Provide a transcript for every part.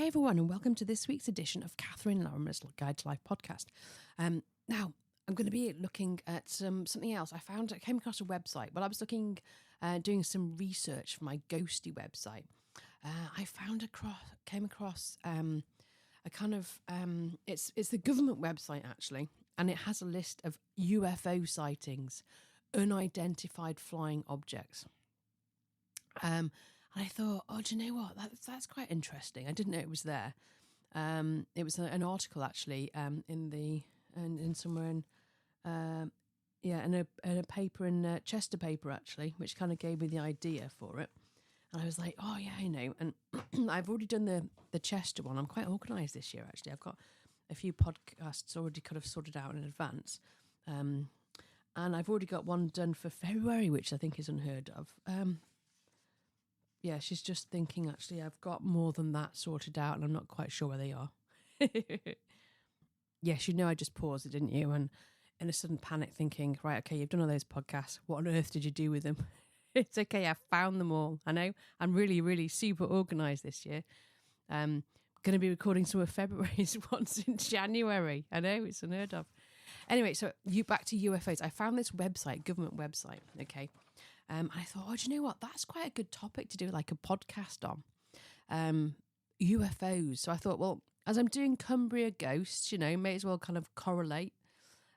Hi everyone, and welcome to this week's edition of Catherine Lorimer's Guide to Life podcast. Now, I'm going to be looking at something else. I came across a website. Well, I was doing some research for my ghosty website. Came across a kind of it's the government website actually, and it has a list of UFO sightings, unidentified flying objects. And I thought, oh, do you know what? That's quite interesting. I didn't know it was there. It was an article actually in somewhere in a paper in Chester paper actually, which kind of gave me the idea for it. And I was like, oh yeah, I know. And I've already done the Chester one. I'm quite organised this year actually. I've got a few podcasts already kind of sorted out in advance. And I've already got one done for February, which I think is unheard of. Yeah, she's just thinking, actually, I've got more than that sorted out and I'm not quite sure where they are. Yes, you know, I just paused it, didn't you? And in a sudden panic thinking, right, okay, you've done all those podcasts. What on earth did you do with them? It's okay, I found them all. I know, I'm really, really super organised this year. Going to be recording some of February's ones in January. I know, it's unheard of. Anyway, so back to UFOs. I found this website, government website, okay? I thought, oh, do you know what? That's quite a good topic to do like a podcast on. UFOs. So I thought, well, as I'm doing Cumbria ghosts, you know, may as well kind of correlate.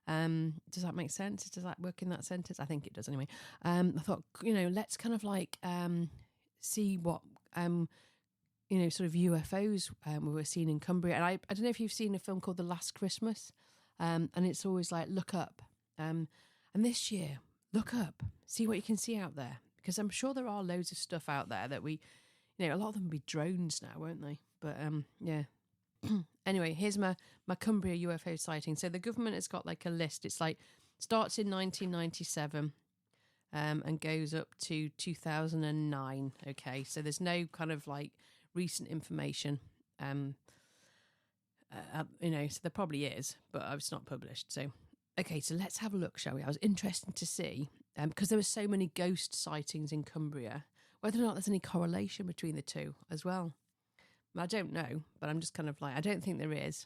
Does that make sense? Does that work in that sentence? I think it does anyway. I thought, you know, let's kind of like see what, you know, sort of UFOs we were seeing in Cumbria. And I don't know if you've seen a film called The Last Christmas. And it's always like, look up. And this year, look up, see what you can see out there. Because I'm sure there are loads of stuff out there that we, you know, a lot of them will be drones now, won't they? But yeah. Anyway, here's my Cumbria UFO sighting. So the government has got like a list. It's like, starts in 1997 and goes up to 2009. Okay, so there's no kind of like recent information. You know, so there probably is, but it's not published. So, okay, so let's have a look, shall we? I was interested to see, because there were so many ghost sightings in Cumbria, whether or not there's any correlation between the two as well. I don't know, but I'm just kind of like, I don't think there is.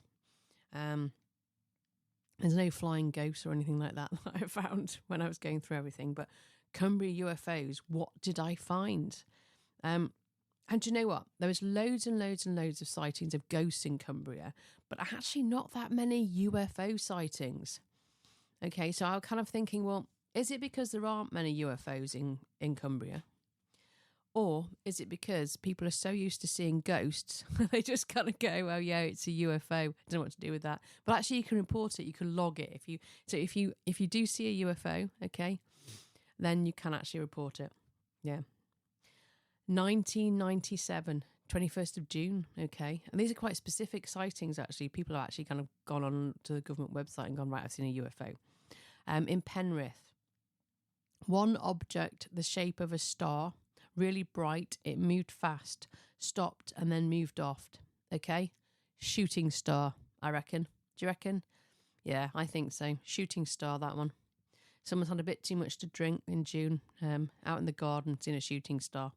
There's no flying ghosts or anything like that I found when I was going through everything. But Cumbria UFOs, what did I find? And do you know what? There was loads and loads and loads of sightings of ghosts in Cumbria, but actually not that many UFO sightings. Okay, so I was kind of thinking, well, is it because there aren't many UFOs in Cumbria? Or is it because people are so used to seeing ghosts, they just kind of go, oh yeah, it's a UFO. I don't know what to do with that. But actually you can report it, you can log it. If you do see a UFO, okay, then you can actually report it. Yeah. 1997, 21st of June, okay. And these are quite specific sightings actually. People have actually kind of gone on to the government website and gone, right, I've seen a UFO. In Penrith, one object the shape of a star, really bright, it moved fast, stopped and then moved off, okay? Shooting star, I reckon. Do you reckon? Yeah, I think so. Shooting star, that one. Someone's had a bit too much to drink in June, out in the garden, seen a shooting star.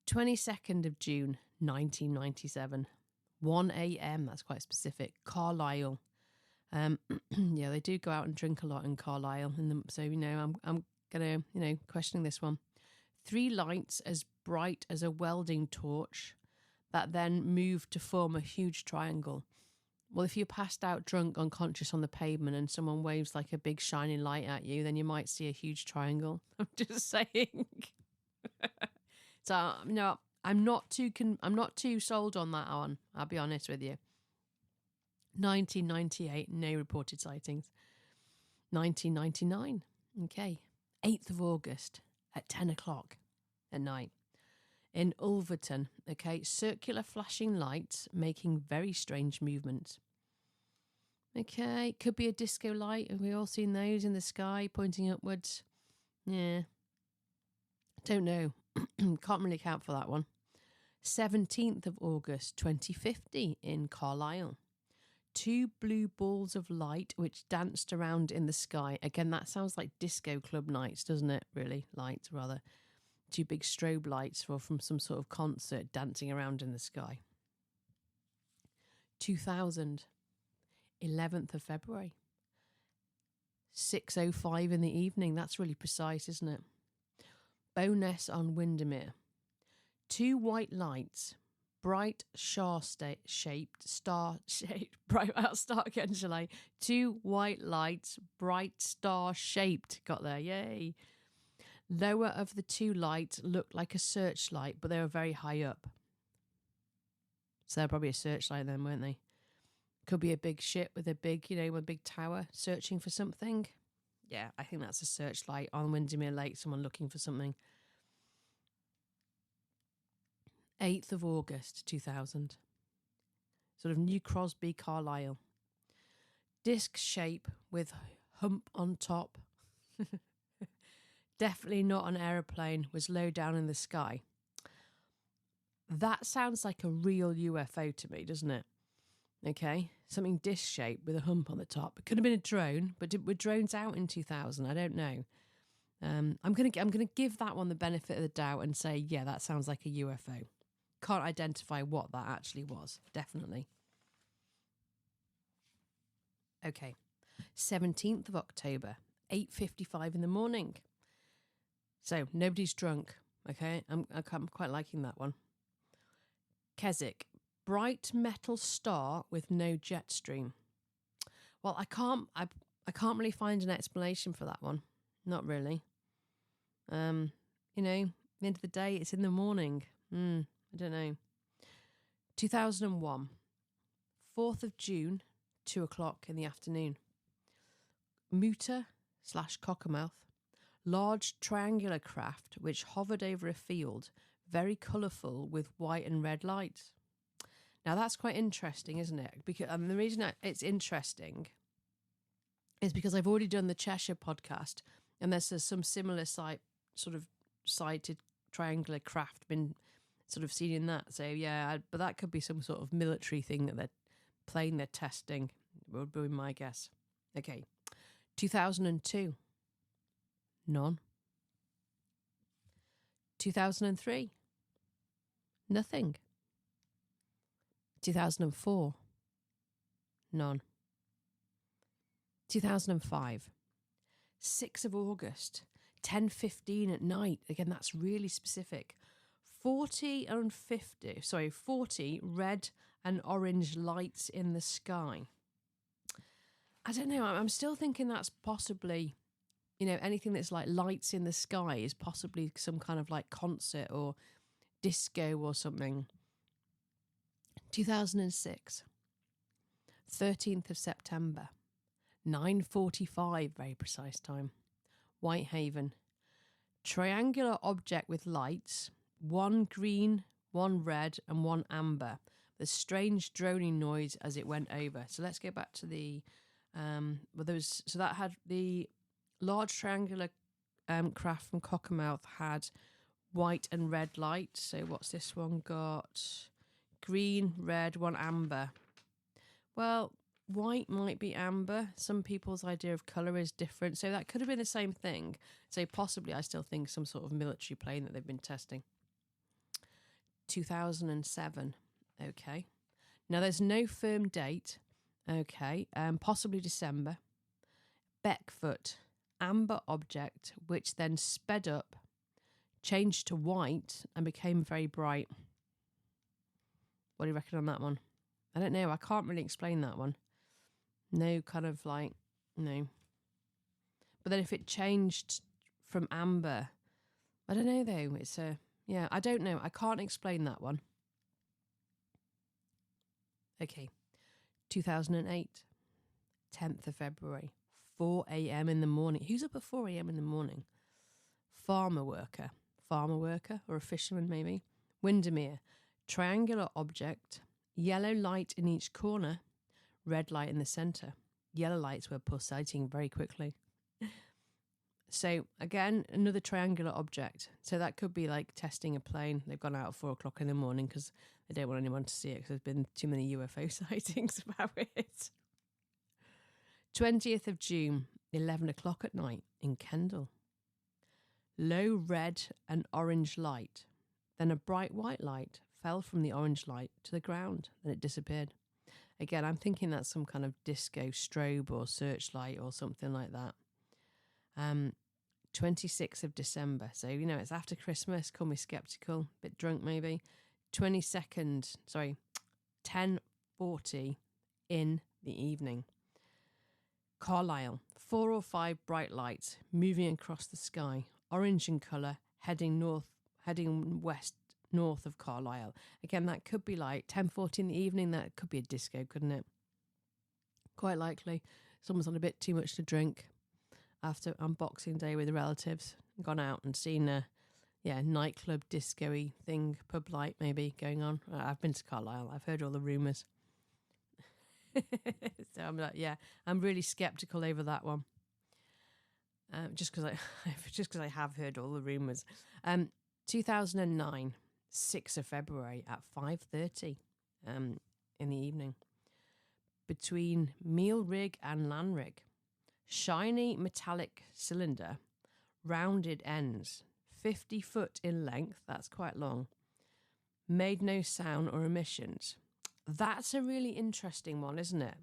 22nd of June, 1997, 1 a.m, that's quite specific, Carlisle. Yeah, they do go out and drink a lot in Carlisle, so, you know, I'm going to, you know, questioning this one. 3 lights as bright as a welding torch that then moved to form a huge triangle. Well, if you're passed out drunk, unconscious on the pavement and someone waves like a big shining light at you, then you might see a huge triangle. I'm just saying. So, no, I'm not too sold on that one, I'll be honest with you. 1998, no reported sightings. 1999, okay. 8th of August at 10 o'clock at night. In Ulverton, okay, circular flashing lights making very strange movements. Okay, could be a disco light. Have we all seen those in the sky pointing upwards? Yeah. Don't know. Can't really account for that one. 17th of August, 2050 in Carlisle. 2 blue balls of light which danced around in the sky. Again, that sounds like disco club nights, doesn't it? Really, lights rather. 2 big strobe lights from some sort of concert dancing around in the sky. 2000, 11th of February, 6:05 in the evening. That's really precise, isn't it? Bowness on Windermere. 2 white lights, bright star-shaped, bright, I'll start again, shall I? 2 white lights, bright star-shaped. Got there, yay. Lower of the 2 lights looked like a searchlight, but they were very high up. So they're probably a searchlight then, weren't they? Could be a big ship with a big, a big tower searching for something. Yeah, I think that's a searchlight on Windermere Lake, someone looking for something. 8th of August, 2000. Sort of New Crosby, Carlisle. Disc shape with hump on top. Definitely not an aeroplane, was low down in the sky. That sounds like a real UFO to me, doesn't it? Okay, something disc-shaped with a hump on the top. It could have been a drone, but were drones out in 2000? I don't know. I'm gonna give that one the benefit of the doubt and say, yeah, that sounds like a UFO. Can't identify what that actually was. Definitely. Okay, 17th of October, 8:55 in the morning. So nobody's drunk. Okay, I'm quite liking that one. Keswick. Bright metal star with no jet stream. Well, I can't really find an explanation for that one. Not really. At the end of the day, it's in the morning. I don't know. 2001. 4th of June, 2:00 in the afternoon. Mooter/Cockermouth. Large triangular craft which hovered over a field, very colourful with white and red lights. Now, that's quite interesting, isn't it? Because the reason it's interesting is because I've already done the Cheshire podcast, and there's some similar sighted triangular craft been sort of seen in that. So, yeah, but that could be some sort of military thing that they're testing, would be my guess. Okay. 2002. None. 2003. Nothing. 2004. None. 2005. 6th of August. 10:15 at night. Again, that's really specific. 40 red and orange lights in the sky. I don't know. I'm still thinking that's possibly, anything that's like lights in the sky is possibly some kind of like concert or disco or something. 2006, 13th of September, 9:45, very precise time. Whitehaven. Triangular object with lights, 1 green, 1 red and 1 amber. The strange droning noise as it went over. So let's go back to the, that had the large triangular craft from Cockermouth had white and red lights. So what's this one got? Green, red, 1 amber. Well, white might be amber. Some people's idea of colour is different. So that could have been the same thing. So possibly I still think some sort of military plane that they've been testing. 2007. Okay. Now there's no firm date. Okay. Possibly December. Beckfoot. Amber object, which then sped up, changed to white and became very bright. What do you reckon on that one? I don't know. I can't really explain that one. No kind of like, no. But then if it changed from amber, I don't know though. It's I don't know. I can't explain that one. Okay. 2008, 10th of February, 4 a.m. in the morning. Who's up at 4 a.m. in the morning? Farmer worker or a fisherman maybe. Windermere. Triangular object, yellow light in each corner, red light in the centre. Yellow lights were pulsating very quickly. So again, another triangular object. So that could be like testing a plane. They've gone out at 4:00 in the morning because they don't want anyone to see it because there's been too many UFO sightings about it. 20th of June, 11:00 at night in Kendal. Low red and orange light. Then a bright white light fell from the orange light to the ground. Then it disappeared. Again, I'm thinking that's some kind of disco strobe or searchlight or something like that. 26th of December. So, it's after Christmas. Call me skeptical. Bit drunk maybe. 10:40 in the evening. Carlisle. 4 or 5 bright lights moving across the sky. Orange in colour, heading west north of Carlisle. Again, that could be like 10:40 in the evening. That could be a disco, couldn't it? Quite likely. Someone's had a bit too much to drink after Boxing Day with the relatives. Gone out and seen a nightclub disco-y thing, pub light maybe going on. I've been to Carlisle. I've heard all the rumours. So I'm like, I'm really sceptical over that one. Just because I have heard all the rumours. 2009, 6th of February at 5:30 in the evening. Between Meal Rig and Land Rig. Shiny metallic cylinder, rounded ends, 50 foot in length, that's quite long. Made no sound or emissions. That's a really interesting one, isn't it?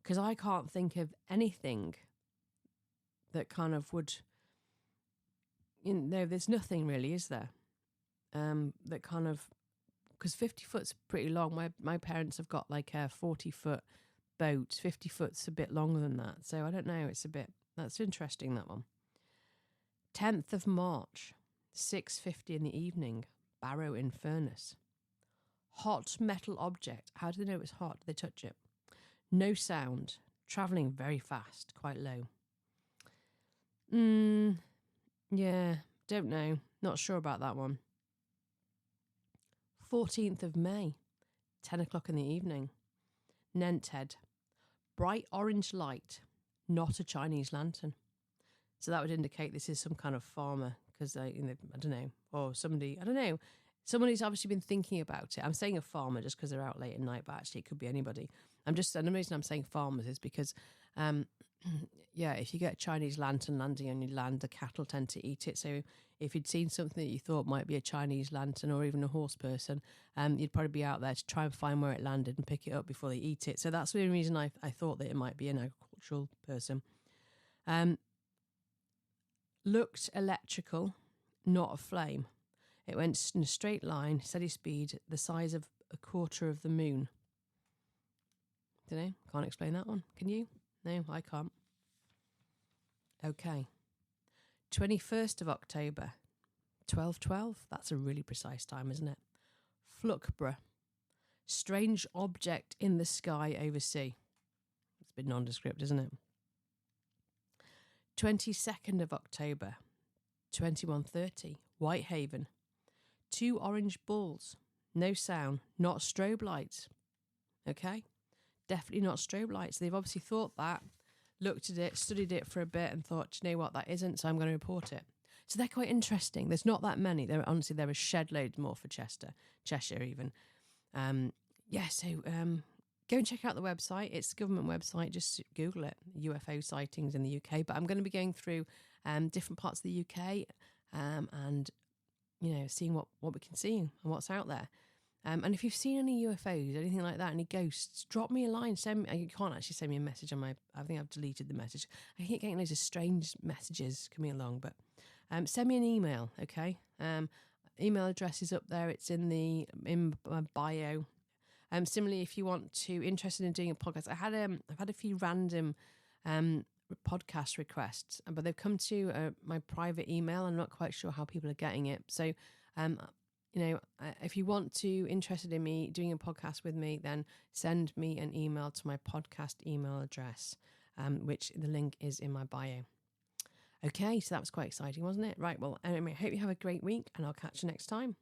Because I can't think of anything that kind of would, there's nothing really, is there? That kind of, because 50 foot's pretty long. My parents have got like a 40-foot boat. 50 foot's a bit longer than that. So I don't know, that's interesting, that one. 10th of March, 6:50 in the evening, Barrow in Furness. Hot metal object. How do they know it's hot? Do they touch it? No sound. Travelling very fast, quite low. Yeah, don't know. Not sure about that one. 14th of May, 10 o'clock in the evening. Nenthead. Bright orange light, not a Chinese lantern. So that would indicate this is some kind of farmer, because I don't know, or somebody, I don't know. Somebody's obviously been thinking about it. I'm saying a farmer just because they're out late at night, but actually it could be anybody. And the reason I'm saying farmers is because, if you get a Chinese lantern landing on your land, the cattle tend to eat it. So if you'd seen something that you thought might be a Chinese lantern or even a horse person, you'd probably be out there to try and find where it landed and pick it up before they eat it. So that's the only reason I thought that it might be an agricultural person. Looked electrical, not a flame. It went in a straight line, steady speed, the size of a quarter of the moon. Don't know, can't explain that one. Can you? No, I can't. Okay. 21st of October, 12:12. That's a really precise time, isn't it? Fluckborough. Strange object in the sky over sea. It's a bit nondescript, isn't it? 22nd of October, 21:30. Whitehaven. 2 orange balls. No sound. Not strobe lights. Okay? Definitely not strobe lights. They've obviously thought that, looked at it, studied it for a bit and thought, do you know what, that isn't, so I'm going to report it. So they're quite interesting. There's not that many. There are shed loads more for Cheshire even. Go and check out the website. It's the government website. Just Google it, UFO sightings in the UK. But I'm going to be going through different parts of the UK and, seeing what we can see and what's out there. And if you've seen any UFOs, anything like that, any ghosts, drop me a line. You can't actually send me a message on I think I've deleted the message. I keep getting loads of strange messages coming along, but send me an email, okay? Email address is up there. It's in my bio. Similarly, if you interested in doing a podcast, I've had a few random podcast requests, but they've come to my private email. I'm not quite sure how people are getting it. So, if you interested in me doing a podcast with me, then send me an email to my podcast email address, which the link is in my bio. Okay, so that was quite exciting, wasn't it? Right, well, anyway, I hope you have a great week and I'll catch you next time.